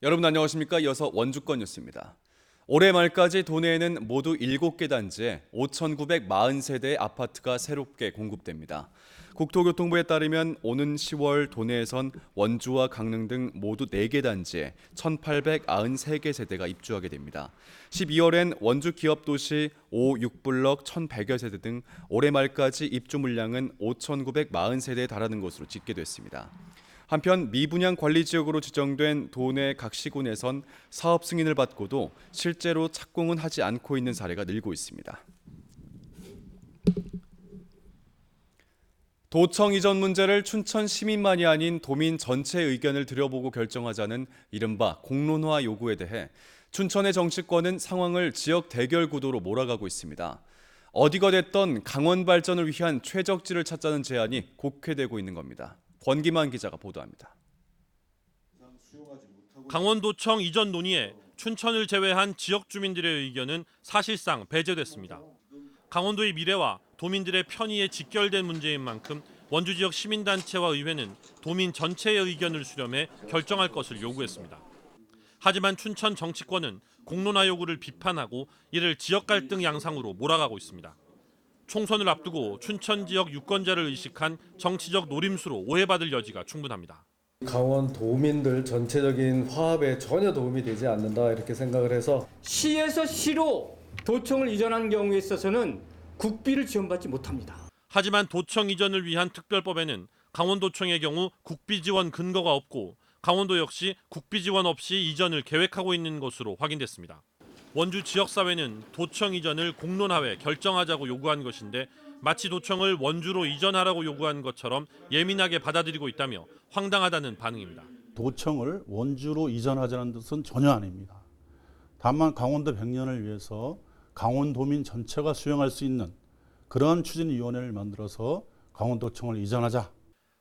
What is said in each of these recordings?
여러분 안녕하십니까? 이어서 원주권 뉴스입니다. 올해 말까지 도내에는 모두 7개 단지에 5,940세대의 아파트가 새롭게 공급됩니다. 국토교통부에 따르면 오는 10월 도내에선 원주와 강릉 등 모두 4개 단지에 1,893개 세대가 입주하게 됩니다. 12월엔 원주 기업도시 5, 6블럭 1,100여 세대 등 올해 말까지 입주 물량은 5,940세대에 달하는 것으로 집계됐습니다. 한편 미분양 관리지역으로 지정된 도내 각 시군에선 사업 승인을 받고도 실제로 착공은 하지 않고 있는 사례가 늘고 있습니다. 도청 이전 문제를 춘천 시민만이 아닌 도민 전체의 의견을 들여보고 결정하자는 이른바 공론화 요구에 대해 춘천의 정치권은 상황을 지역 대결 구도로 몰아가고 있습니다. 어디가 됐던 강원 발전을 위한 최적지를 찾자는 제안이 곡해되고 있는 겁니다. 권기만 기자가 보도합니다. 강원도청 이전 논의에 춘천을 제외한 지역 주민들의 의견은 사실상 배제됐습니다. 강원도의 미래와 도민들의 편의에 직결된 문제인 만큼 원주 지역 시민단체와 의회는 도민 전체의 의견을 수렴해 결정할 것을 요구했습니다. 하지만 춘천 정치권은 공론화 요구를 비판하고 이를 지역 갈등 양상으로 몰아가고 있습니다. 총선을 앞두고 춘천 지역 유권자를 의식한 정치적 노림수로 오해받을 여지가 충분합니다. 강원 도민들 전체적인 화합에 전혀 도움이 되지 않는다 이렇게 생각을 해서 시에서 시로 도청을 이전한 경우에 있어서는 국비를 지원받지 못합니다. 하지만 도청 이전을 위한 특별법에는 강원도청의 경우 국비 지원 근거가 없고 강원도 역시 국비 지원 없이 이전을 계획하고 있는 것으로 확인됐습니다. 원주 지역사회는 도청 이전을 공론화해 결정하자고 요구한 것인데 마치 도청을 원주로 이전하라고 요구한 것처럼 예민하게 받아들이고 있다며 황당하다는 반응입니다. 도청을 원주로 이전하자는 뜻은 전혀 아닙니다. 다만 강원도 100년을 위해서 강원도민 전체가 수용할 수 있는 그런 추진위원회를 만들어서 강원도청을 이전하자.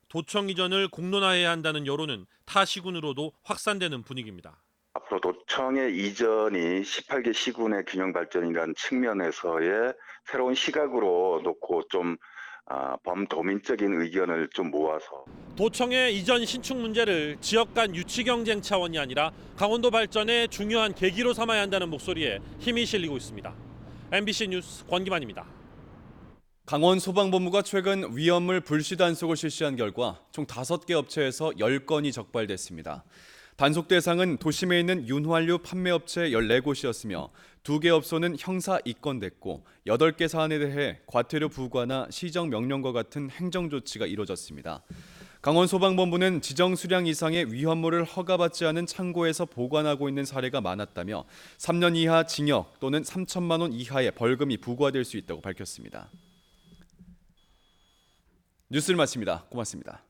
도청 이전을 공론화해야 한다는 여론은 타 시군으로도 확산되는 분위기입니다. 앞으로 도청의 이전이 18개 시군의 균형 발전이라는 측면에서의 새로운 시각으로 놓고 좀 범도민적인 의견을 좀 모아서 도청의 이전 신축 문제를 지역 간 유치 경쟁 차원이 아니라 강원도 발전의 중요한 계기로 삼아야 한다는 목소리에 힘이 실리고 있습니다. MBC 뉴스 권기만입니다. 강원 소방본부가 최근 위험물 불시 단속을 실시한 결과 총 5개 업체에서 10건이 적발됐습니다. 단속 대상은 도심에 있는 윤활유 판매업체 14곳이었으며 2개 업소는 형사 입건됐고 8개 사안에 대해 과태료 부과나 시정 명령과 같은 행정조치가 이뤄졌습니다. 강원소방본부는 지정 수량 이상의 위험물을 허가받지 않은 창고에서 보관하고 있는 사례가 많았다며 3년 이하 징역 또는 3천만 원 이하의 벌금이 부과될 수 있다고 밝혔습니다. 뉴스를 마칩니다. 고맙습니다.